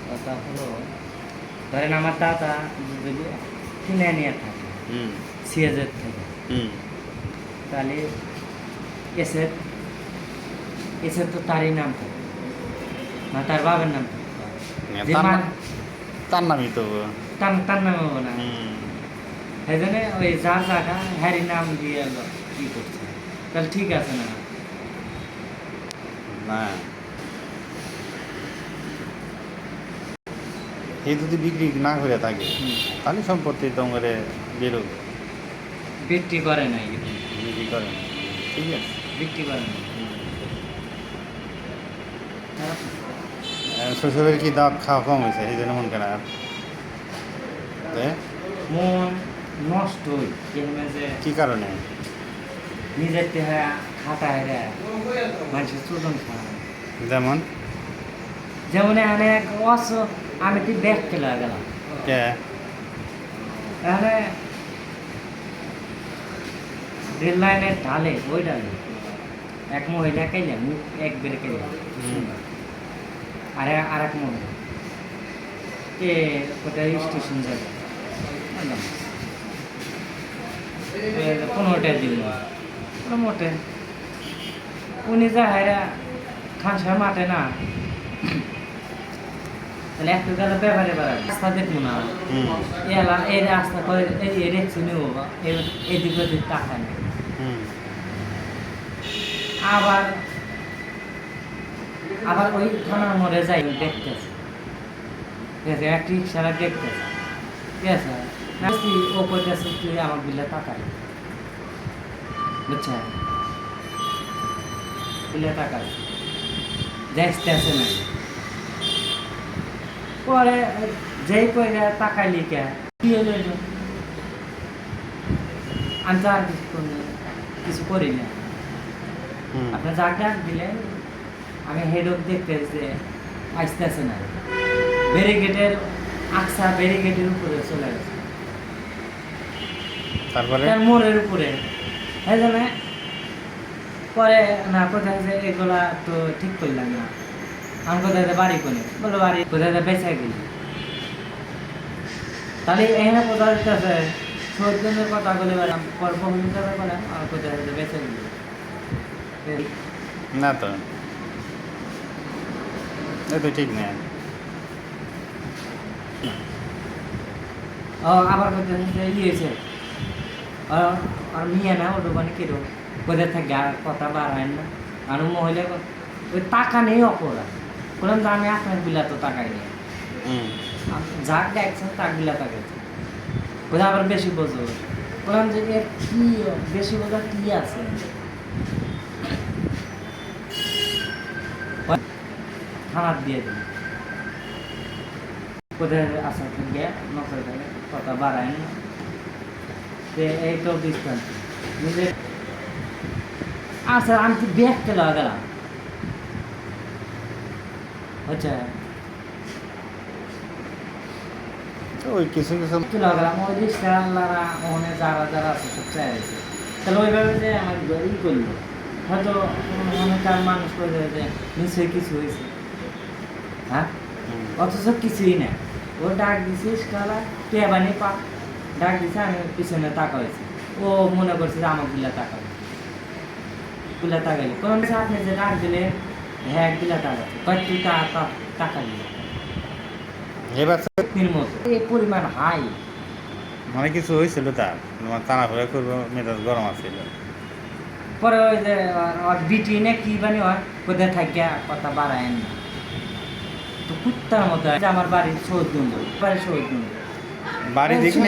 কথা হলো, ধরেন আমার দাদা যদি কিনে নিয়ে থাকে সিএজের থেকে, তাহলে এসের এসের তো তারই নাম থাকে না, তার বাবার নাম থাকে। যে তার নামই তো তার নাম হবো না, সেই জন্য ওই যার জায়গা হ্যারি নাম দিয়ে ই করছে, তাহলে ঠিক আছে না? না, এই যদি বিক্রি না করে থাকে তাহলে সম্পত্তি তোমার বেরোবে। বিক্রি করে নাই, বিক্রি করে না, ঠিক আছে, বিক্রি করে নাই। শৈশবের কি দাঁত খাওয়া কম হয়েছে এই জন্য মন খারাপ? মন নষ্ট হই যে কি কারণে? নিজের দেহা খাটা হেরা মানুষের চোদন খাওয়া। যেমন যেমন এখানে এক আমি তুই ব্যাগ চলে গেলাম এখানে রেল লাইনের ঢালে, ওই ঢালে এক মহিলা কেলে মুখ একবারে কেলে, আর এক মহিলা কোথায় স্টেশন যাবে 15টা দিন মোটে উনি যা হায়রা খানসার মাঠে না, তাহলে একটু গেলে ব্যাপারে বেড়াবে, রাস্তা দেখবো না এই রাস্তা করে এই রেখছি নেবো, এদিক ওদিক টাকা নেই। আবার আবার ওই থানার মোড়ে যাই দেখতেছে, ঠিক আছে, এক রিক্সারা দেখতেছে, ঠিক আছে, ও কইতেছে তুই আমার বিলে টাকা বুঝছেন, বিলে টাকা দেখতেছে না, পরে যেই কইরা টাকাই লিখে কি হলো, আমি তো আর কিছু করি না। আপনার যাক ডাক দিলেন, আমি হেড অফ দেখতেছে আসতেছে না, ব্যারিকেডের আকসা ব্যারিকেডের উপরে চলে গেছে, তারপরে মোড়ের উপরে। এই জন্য পরে না কোথায় যে এগুলা তো ঠিক করলাম না, আমি কোথায় বাড়ি কোনে বলো বাড়ি কোথায় বেঁচে গেলি, তাহলে এখানে কোথাও দিতেছে 14 জনের কথা বলে বেড়াম, পর্ব বললাম আর কোথায় বেঁচে গেলি না, তো এ তো ঠিক না। আবার কোথায় ইয়েছে আর নিয়ে না ওর দোকানে কিরো কোথায় থাকে আর কথা বাড়ায় না, আর মহিলা ওই টাকা নেই অপরাধ, বললাম যে আমি আপনার বিলা তো টাকাই নেই, যাক দেখছেন তার বিলা টাকাইছে, কোথায় আবার বেশি বোঝো, বললাম যে এর কি বেশি বোঝা কি আছে, থানার দিয়ে দিন কোথায় আসা থেকে নকল থাকে কথা বাড়ায় না, এই তো দৃষ্টান্ত নিজে। আচ্ছা আমি তো ব্যাগ চলে গেলাম, আচ্ছা ওই কিছু কিছু চলে গেলাম ওই রিক্সাওয়ালারা ওখানে যারা যারা আছে সব চাইছে, তাহলে ওইভাবে যে আমার ই করলো, হয়তো অনেকটা মানুষ করে যে নিশ্চয়ই কিছু হয়েছে, হ্যাঁ, অথচ কিছুই না, ও ডাক দিছিস কালা টেবানি পা ডাক দিছে, আমি পিছনে টাকা হয়েছে, ও মনে করছে যে আমার বিলা টাকা গুলা টাকাইল, কোন আপনি যে ডাক দিলে হ্যাঁ গিলা টাকা তুই টাকা দিলে এবার মতো এই পরিমাণ হাই, মানে কিছু হয়েছিল তার তোমার টানাফেরা করবো, মেজাজ গরম আছিল। পরে ওই যে বিটি না কি বানি হয় কোথায় থাকিয়া কথা বাড়ায় না, তো কুত্তার মতো আমার বাড়ির 14 জন, বাড়ির 14 জন বাড়ি দেখি